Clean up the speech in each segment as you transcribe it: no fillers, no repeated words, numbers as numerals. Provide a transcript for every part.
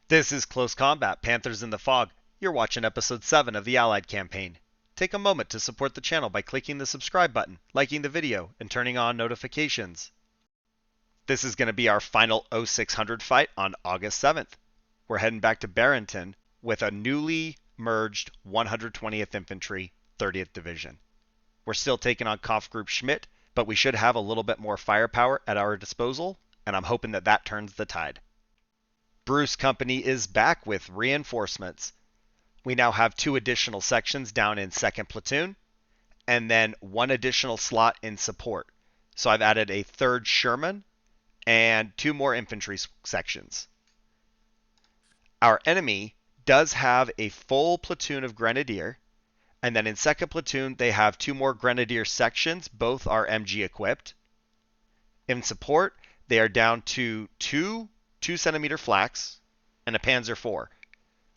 This is Close Combat, Panthers in the Fog. You're watching episode 7 of the Allied campaign. Take a moment to support the channel by clicking the subscribe button, liking the video, and turning on notifications. This is going to be our final 0600 fight on August 7th. We're heading back to Barenton with a newly merged 120th Infantry, 30th Division. We're still taking on Kampfgruppe Schmidt, but we should have a little bit more firepower at our disposal, and I'm hoping that turns the tide. Bruce Company is back with reinforcements. We now have 2 additional sections down in 2nd Platoon, and then 1 additional slot in support. So I've added a 3rd Sherman and 2 more infantry sections. Our enemy does have a full platoon of Grenadier, and then in 2nd Platoon they have 2 more Grenadier sections, both are MG equipped. In support, they are down to 2 2-centimeter flaks and a Panzer IV.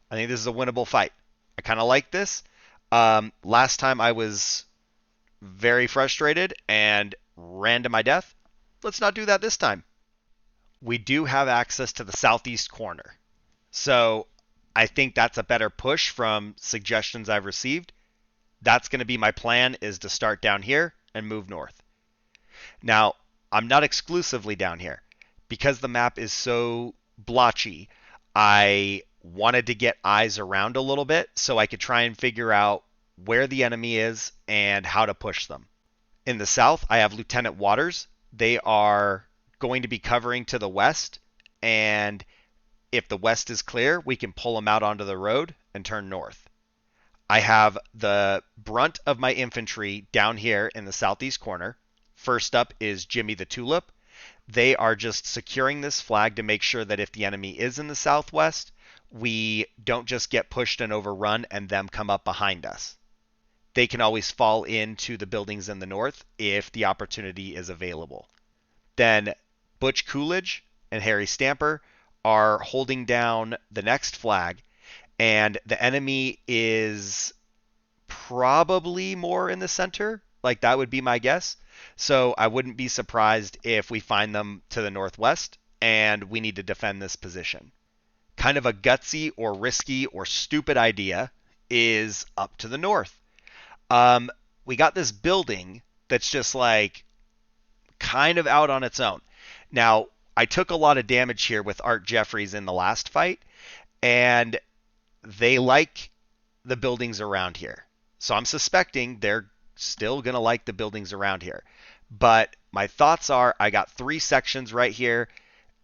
I think this is a winnable fight. I kind of like this. Last time I was very frustrated and ran to my death. Let's not do that this time. We do have access to the southeast corner. So I think that's a better push from suggestions I've received. That's going to be my plan, is to start down here and move north. Now, I'm not exclusively down here. Because the map is so blotchy, I wanted to get eyes around a little bit so I could try and figure out where the enemy is and how to push them. In the south, I have Lieutenant Waters. They are going to be covering to the west, and if the west is clear, we can pull them out onto the road and turn north. I have the brunt of my infantry down here in the southeast corner. First up is Jimmy the Tulip. They are just securing this flag to make sure that if the enemy is in the southwest, we don't just get pushed and overrun and them come up behind us. They can always fall into the buildings in the north if the opportunity is available. Then Butch Coolidge and Harry Stamper are holding down the next flag, and the enemy is probably more in the center. Like, that would be my guess. So I wouldn't be surprised if we find them to the northwest and we need to defend this position. Kind of a gutsy or risky or stupid idea is up to the north. We got this building that's just like kind of out on its own. Now, I took a lot of damage here with Art Jeffries in the last fight, and they like the buildings around here. So I'm suspecting they're still going to like the buildings around here. But my thoughts are, I got 3 sections right here,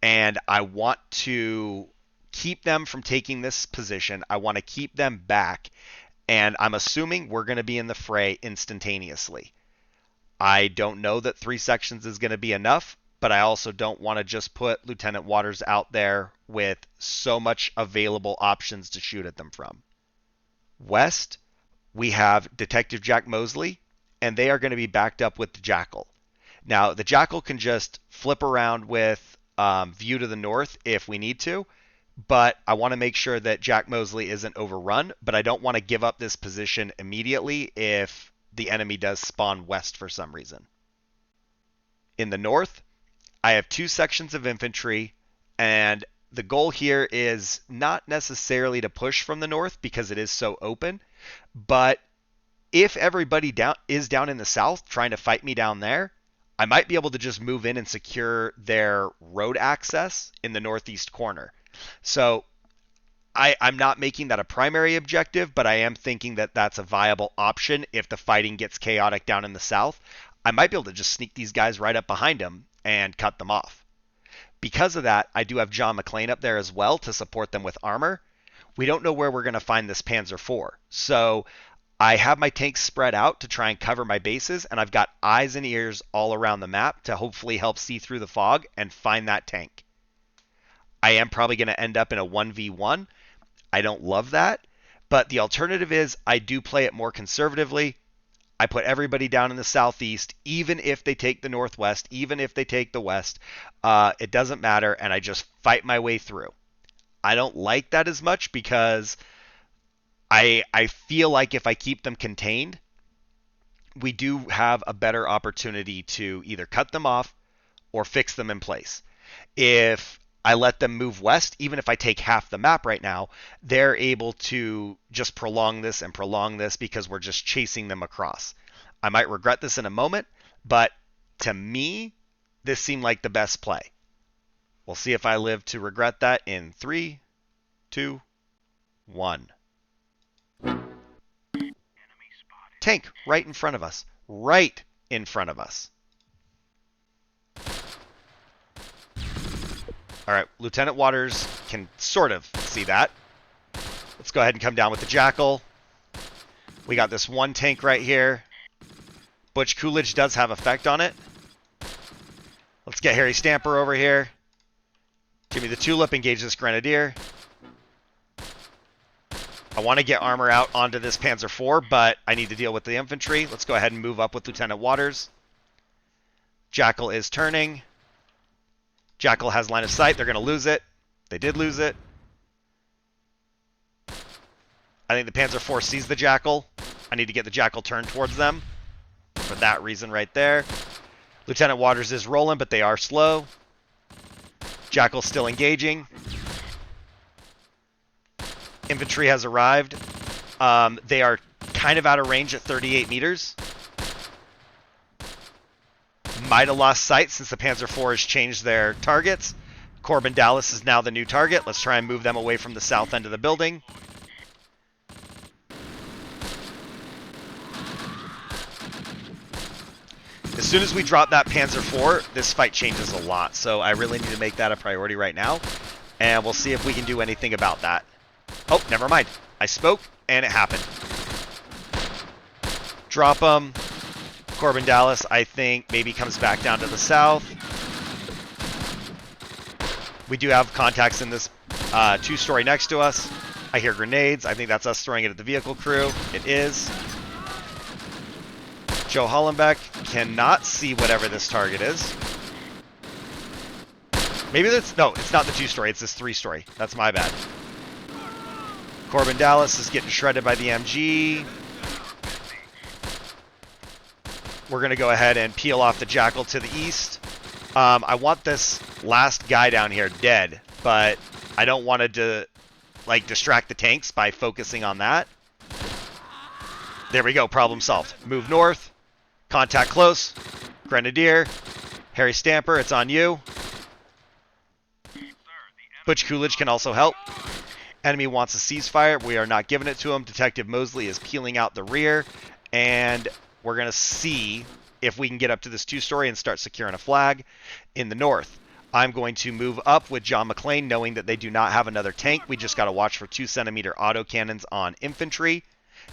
and I want to keep them from taking this position. I want to keep them back, and I'm assuming we're going to be in the fray instantaneously. I don't know that 3 sections is going to be enough, but I also don't want to just put Lieutenant Waters out there with so much available options to shoot at them from. West, we have Detective Jack Mosley, and they are going to be backed up with the Jackal. Now, the Jackal can just flip around with view to the north if we need to, but I want to make sure that Jack Mosley isn't overrun, but I don't want to give up this position immediately if the enemy does spawn west for some reason. In the north, I have 2 sections of infantry, and the goal here is not necessarily to push from the north because it is so open, but if everybody is down in the south trying to fight me down there, I might be able to just move in and secure their road access in the northeast corner. So I'm not making that a primary objective, but I am thinking that that's a viable option if the fighting gets chaotic down in the south. I might be able to just sneak these guys right up behind them and cut them off. Because of that, I do have John McClane up there as well to support them with armor. We don't know where we're going to find this Panzer IV. So I have my tanks spread out to try and cover my bases, and I've got eyes and ears all around the map to hopefully help see through the fog and find that tank. I am probably going to end up in a 1v1. I don't love that, but the alternative is I do play it more conservatively. I put everybody down in the southeast, even if they take the northwest, even if they take the west. It doesn't matter, and I just fight my way through. I don't like that as much because I feel like if I keep them contained, we do have a better opportunity to either cut them off or fix them in place. If I let them move west, even if I take half the map right now, they're able to just prolong this and prolong this because we're just chasing them across. I might regret this in a moment, but to me, this seemed like the best play. We'll see if I live to regret that in 3, 2, 1. Tank right in front of us. Right in front of us. All right, Lieutenant Waters can sort of see that. Let's go ahead and come down with the Jackal. We got this one tank right here. Butch Coolidge does have effect on it. Let's get Harry Stamper over here. Give me the Tulip, engage this Grenadier. I want to get armor out onto this Panzer IV, but I need to deal with the infantry. Let's go ahead and move up with Lieutenant Waters. Jackal is turning. Jackal has line of sight. They're going to lose it. They did lose it. I think the Panzer IV sees the Jackal. I need to get the Jackal turned towards them for that reason right there. Lieutenant Waters is rolling, but they are slow. Jackal's still engaging. Infantry has arrived. They are kind of out of range at 38 meters. Might have lost sight since the Panzer IV has changed their targets. Corbin Dallas is now the new target. Let's try and move them away from the south end of the building. As soon as we drop that Panzer IV, this fight changes a lot. So I really need to make that a priority right now. And we'll see if we can do anything about that. Oh, never mind. I spoke, and it happened. Drop them. Corbin Dallas, I think, maybe comes back down to the south. We do have contacts in this two-story next to us. I hear grenades. I think that's us throwing it at the vehicle crew. It is. Joe Hollenbeck cannot see whatever this target is. Maybe that's... No, it's not the two-story. It's this three-story. That's my bad. Corbin Dallas is getting shredded by the MG. We're going to go ahead and peel off the Jackal to the east. I want this last guy down here dead, but I don't want to distract the tanks by focusing on that. There we go. Problem solved. Move north. Contact close. Grenadier. Harry Stamper, it's on you. Butch Coolidge can also help. Enemy wants a ceasefire. We are not giving it to him. Detective Mosley is peeling out the rear. And we're going to see if we can get up to this two-story and start securing a flag in the north. I'm going to move up with John McClane, knowing that they do not have another tank. We just got to watch for 2-centimeter autocannons on infantry.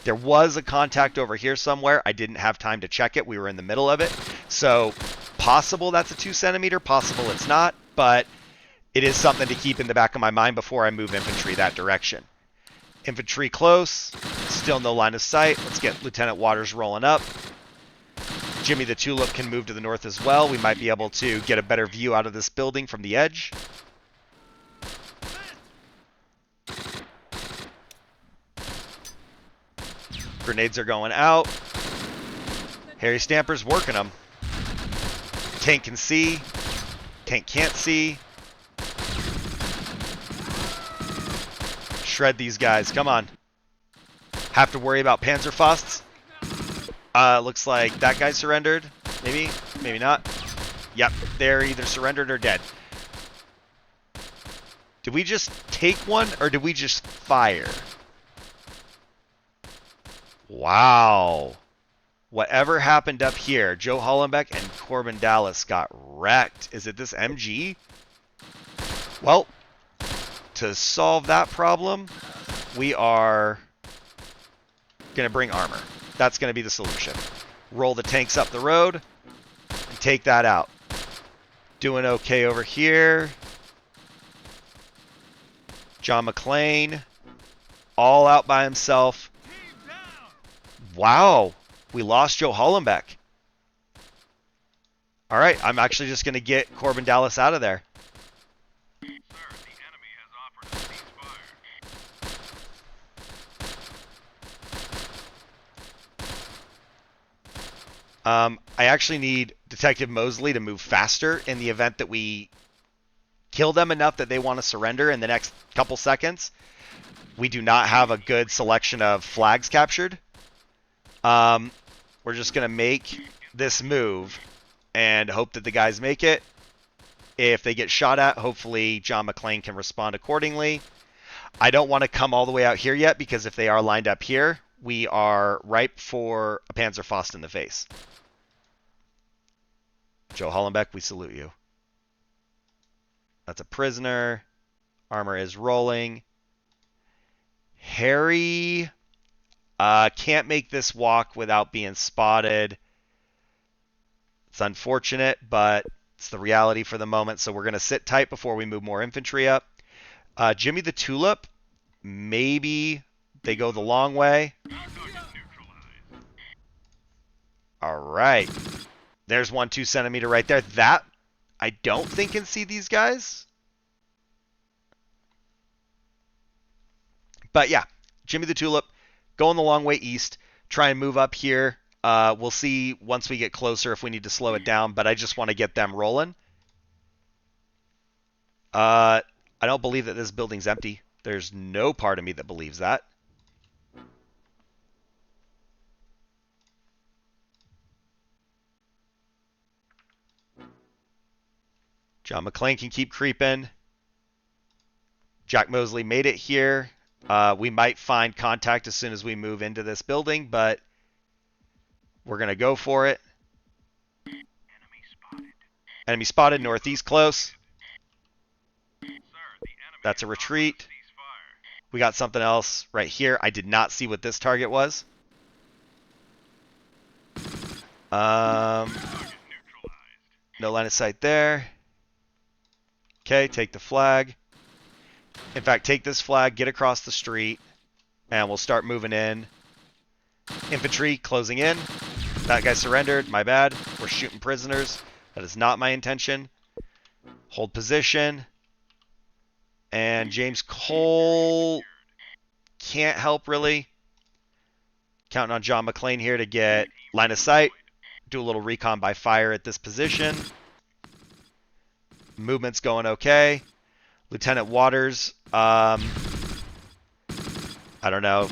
There was a contact over here somewhere. I didn't have time to check it. We were in the middle of it. So possible that's a 2-centimeter. Possible it's not. But it is something to keep in the back of my mind before I move infantry that direction. Infantry close. Still no line of sight. Let's get Lieutenant Waters rolling up. Jimmy the Tulip can move to the north as well. We might be able to get a better view out of this building from the edge. Grenades are going out. Harry Stamper's working them. Tank can see. Tank can't see. Shred these guys. Come on. Have to worry about Panzerfausts. Looks like that guy surrendered. Maybe. Maybe not. Yep. They're either surrendered or dead. Did we just take one or did we just fire? Wow. Whatever happened up here, Joe Hollenbeck and Corbin Dallas got wrecked. Is it this MG? Well, to solve that problem, we are going to bring armor. That's going to be the solution. Roll the tanks up the road and take that out. Doing okay over here. John McClane, all out by himself. Wow, we lost Joe Hollenbeck. All right, I'm actually just going to get Corbin Dallas out of there. Sir, the enemy has offered a ceasefire. I actually need Detective Mosley to move faster in the event that we kill them enough that they want to surrender in the next couple seconds. We do not have a good selection of flags captured. We're just going to make this move and hope that the guys make it. If they get shot at, hopefully John McClane can respond accordingly. I don't want to come all the way out here yet, because if they are lined up here, we are ripe for a Panzerfaust in the face. Joe Hollenbeck, we salute you. That's a prisoner. Armor is rolling. Harry can't make this walk without being spotted. It's unfortunate, but it's the reality for the moment, so we're going to sit tight before we move more infantry up. Jimmy the Tulip, maybe they go the long way. All right. There's 1 2-centimeter right there. That, I don't think can see these guys. But yeah, Jimmy the Tulip, going the long way east. Try and move up here. We'll see once we get closer if we need to slow it down, but I just want to get them rolling. I don't believe that this building's empty. There's no part of me that believes that. John McClane can keep creeping. Jack Mosley made it here. We might find contact as soon as we move into this building, but we're going to go for it. Enemy spotted northeast close. That's a retreat. We got something else right here. I did not see what this target was. No line of sight there. Okay, take the flag. In fact, take this flag, get across the street, and we'll start moving in. Infantry closing in. That guy surrendered. My bad. We're shooting prisoners. That is not my intention. Hold position. And James Cole can't help, really. Counting on John McClane here to get line of sight. Do a little recon by fire at this position. Movement's going okay. Lieutenant Waters, I don't know.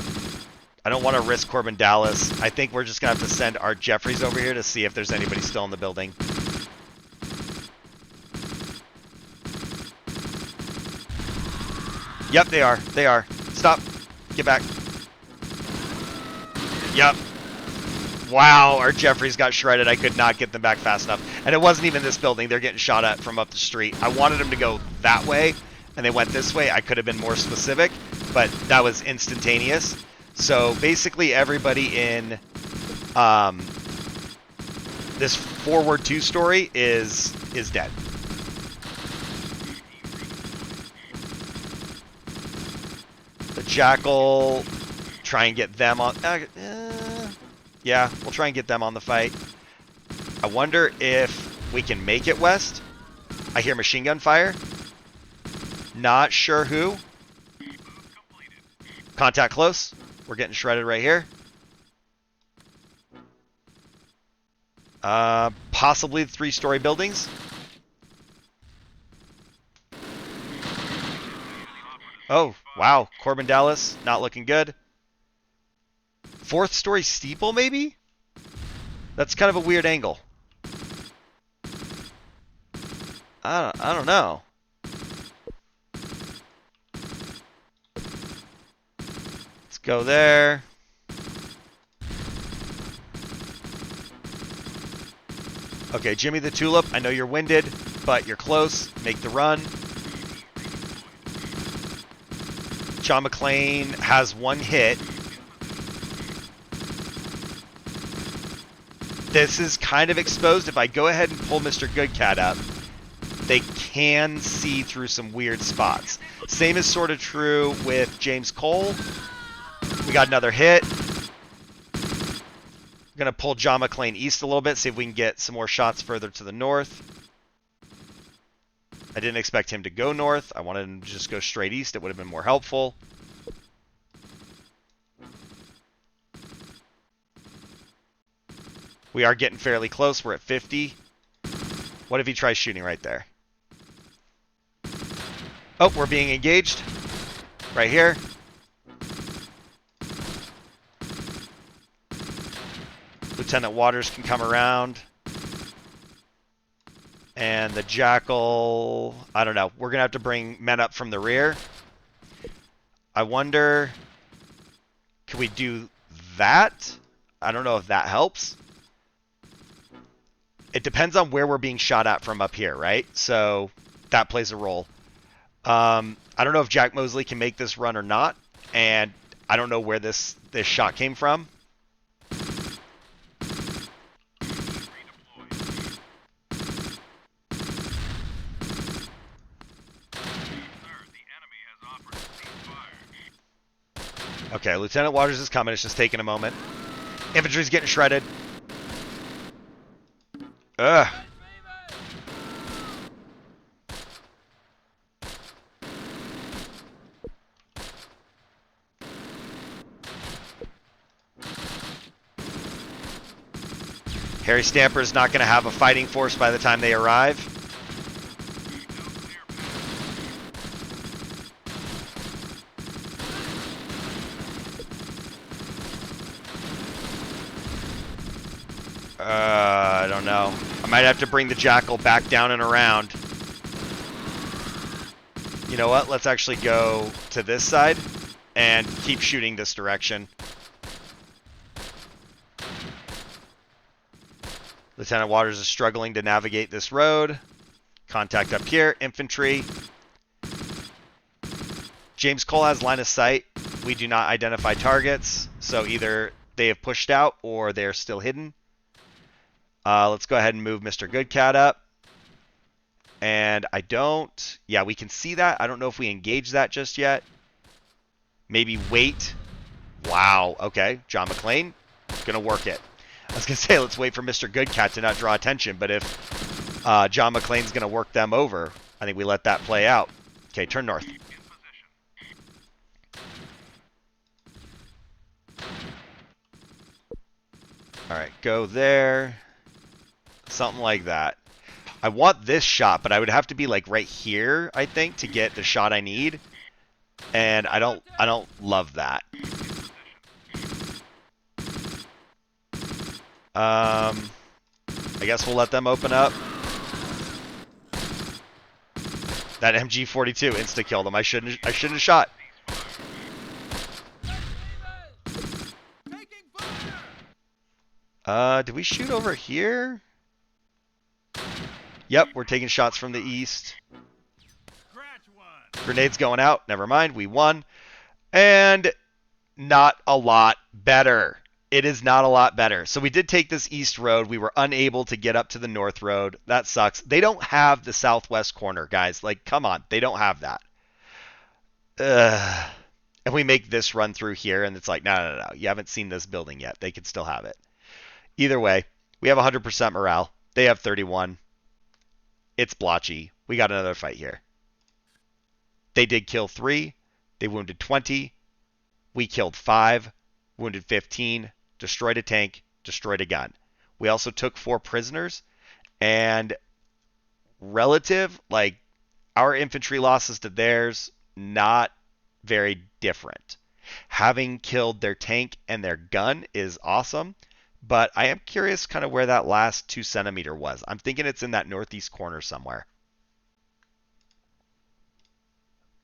I don't want to risk Corbin Dallas. I think we're just going to have to send Art Jeffries over here to see if there's anybody still in the building. Yep, they are. They are. Stop. Get back. Yep. Wow, Art Jeffries got shredded. I could not get them back fast enough. And it wasn't even this building. They're getting shot at from up the street. I wanted them to go that way, and they went this way. I could have been more specific, but that was instantaneous. So basically everybody in this forward 2 story is dead. The Jackal, try and get them on... yeah, we'll try and get them on the fight. I wonder if we can make it west. I hear machine gun fire. Not sure who. Contact close. We're getting shredded right here. Possibly 3-story buildings. Oh, wow. Corbin Dallas, not looking good. 4th-story steeple, maybe? That's kind of a weird angle. I don't know. Let's go there. Okay, Jimmy the Tulip, I know you're winded, but you're close. Make the run. John McClane has 1 hit. This is kind of exposed. If I go ahead and pull Mr. Goodcat up, they can see through some weird spots. Same is sort of true with James Cole. We got another hit. I'm going to pull John McClane east a little bit, see if we can get some more shots further to the north. I didn't expect him to go north. I wanted him to just go straight east. It would have been more helpful. We are getting fairly close. We're at 50. What if he tries shooting right there? Oh, we're being engaged. Right here. Lieutenant Waters can come around. And the Jackal, I don't know. We're going to have to bring men up from the rear. I wonder, can we do that? I don't know if that helps. It depends on where we're being shot at from up here, right? So that plays a role. I don't know if Jack Mosley can make this run or not. And I don't know where this shot came from. Okay, Lieutenant Waters is coming. It's just taking a moment. Infantry's getting shredded. Ugh. Harry Stamper's not going to have a fighting force by the time they arrive. I don't know. I might have to bring the Jackal back down and around. You know what? Let's actually go to this side and keep shooting this direction. Lieutenant Waters is struggling to navigate this road. Contact up here. Infantry. James Cole has line of sight. We do not identify targets. So either they have pushed out or they're still hidden. Let's go ahead and move Mr. Goodcat up. And I don't... Yeah, we can see that. I don't know if we engage that just yet. Maybe wait. Wow. Okay. John McClane. Gonna work it. I was going to say, let's wait for Mr. Goodcat to not draw attention. But if John McClane's going to work them over, I think we let that play out. Okay, turn north. All right, go there. Something like that. I want this shot, but I would have to be like right here, I think, to get the shot I need. And I don't love that. I guess we'll let them open up. That MG42 insta-killed them. I shouldn't have shot. Did we shoot over here? Yep, we're taking shots from the east. Grenades going out. Never mind, we won. And not a lot better. It is not a lot better. So we did take this east road. We were unable to get up to the north road. That sucks. They don't have the southwest corner, guys. Like, come on. They don't have that. And we make this run through here, and it's like, no. You haven't seen this building yet. They can still have it. Either way, we have 100% morale. They have 31. It's blotchy. We got another fight here. They did kill 3. They wounded 20. We killed 5. Wounded 15. Destroyed a tank. Destroyed a gun. We also took 4 prisoners. And relative, like, our infantry losses to theirs, not very different. Having killed their tank and their gun is awesome. But I am curious kind of where that last 2 centimeter was. I'm thinking it's in that northeast corner somewhere.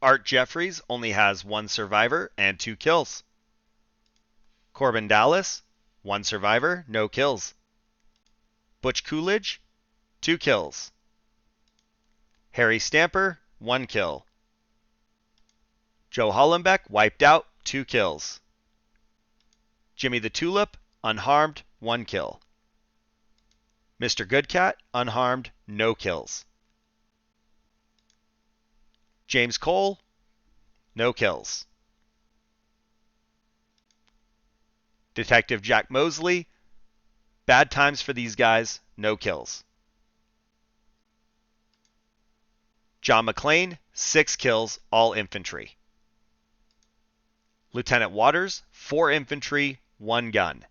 Art Jeffries only has 1 survivor and 2 kills. Corbin Dallas, 1 survivor, no kills. Butch Coolidge, 2 kills. Harry Stamper, 1 kill. Joe Hollenbeck, wiped out, 2 kills. Jimmy the Tulip, unharmed, 1 kill. Mr. Goodcat, unharmed, no kills. James Cole, no kills. Detective Jack Mosley, bad times for these guys, no kills. John McClane, 6 kills, all infantry. Lieutenant Waters, 4 infantry, 1 gun.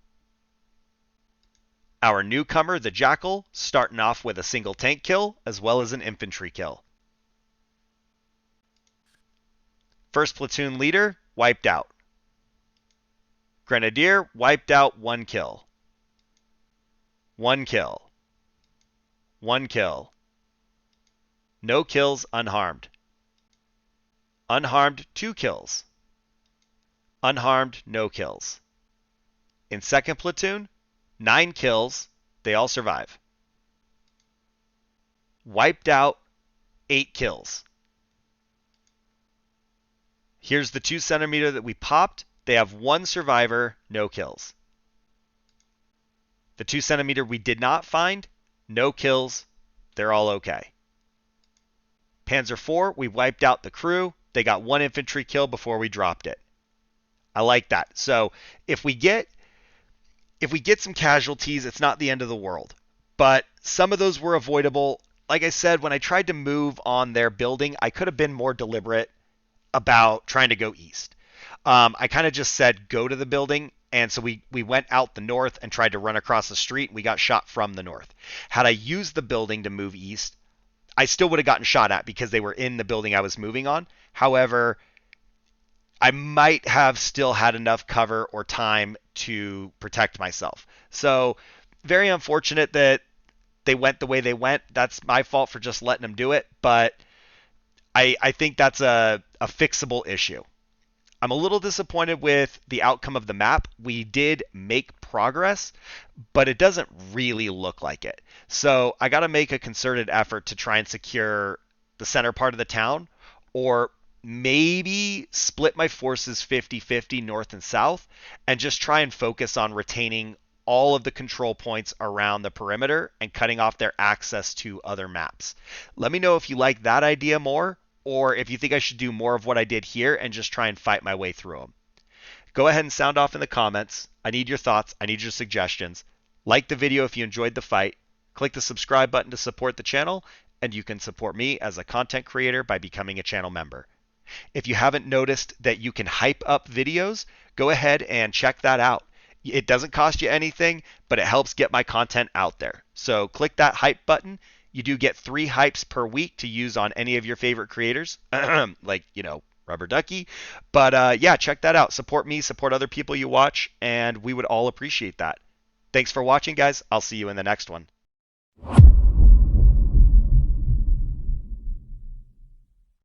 Our newcomer, the Jackal, starting off with a single tank kill as well as an infantry kill. First platoon leader, wiped out. Grenadier, wiped out, 1 kill. 1 kill. 1 kill. No kills, unharmed. Unharmed, 2 kills. Unharmed, no kills. In second platoon, 9 kills. They all survive. Wiped out, 8 kills. Here's the 2 centimeter that we popped. They have 1 survivor, no kills. The 2 centimeter we did not find, no kills. They're all okay. Panzer IV, we wiped out the crew. They got 1 infantry kill before we dropped it. I like that. So if we get some casualties, it's not the end of the world. But some of those were avoidable. Like I said, when I tried to move on their building, I could have been more deliberate about trying to go east. I kind of just said go to the building, and so we went out the north and tried to run across the street. We got shot from the north. Had I used the building to move east, I still would have gotten shot at because they were in the building I was moving on. However, I might have still had enough cover or time to protect myself. So very unfortunate that they went the way they went. That's my fault for just letting them do it, but I think that's a fixable issue. I'm a little disappointed with the outcome of the map. We did make progress, but it doesn't really look like it. So I got to make a concerted effort to try and secure the center part of the town, or maybe split my forces 50-50 north and south and just try and focus on retaining all of the control points around the perimeter and cutting off their access to other maps. Let me know if you like that idea more, or if you think I should do more of what I did here and just try and fight my way through them. Go ahead and sound off in the comments. I need your thoughts. I need your suggestions. Like the video if you enjoyed the fight. Click the subscribe button to support the channel, and you can support me as a content creator by becoming a channel member. If you haven't noticed that you can hype up videos, go ahead and check that out. It doesn't cost you anything, but it helps get my content out there. So click that hype button. You do get 3 hypes per week to use on any of your favorite creators, like, Rubber Ducky. But yeah, check that out. Support me, support other people you watch, and we would all appreciate that. Thanks for watching, guys. I'll see you in the next one.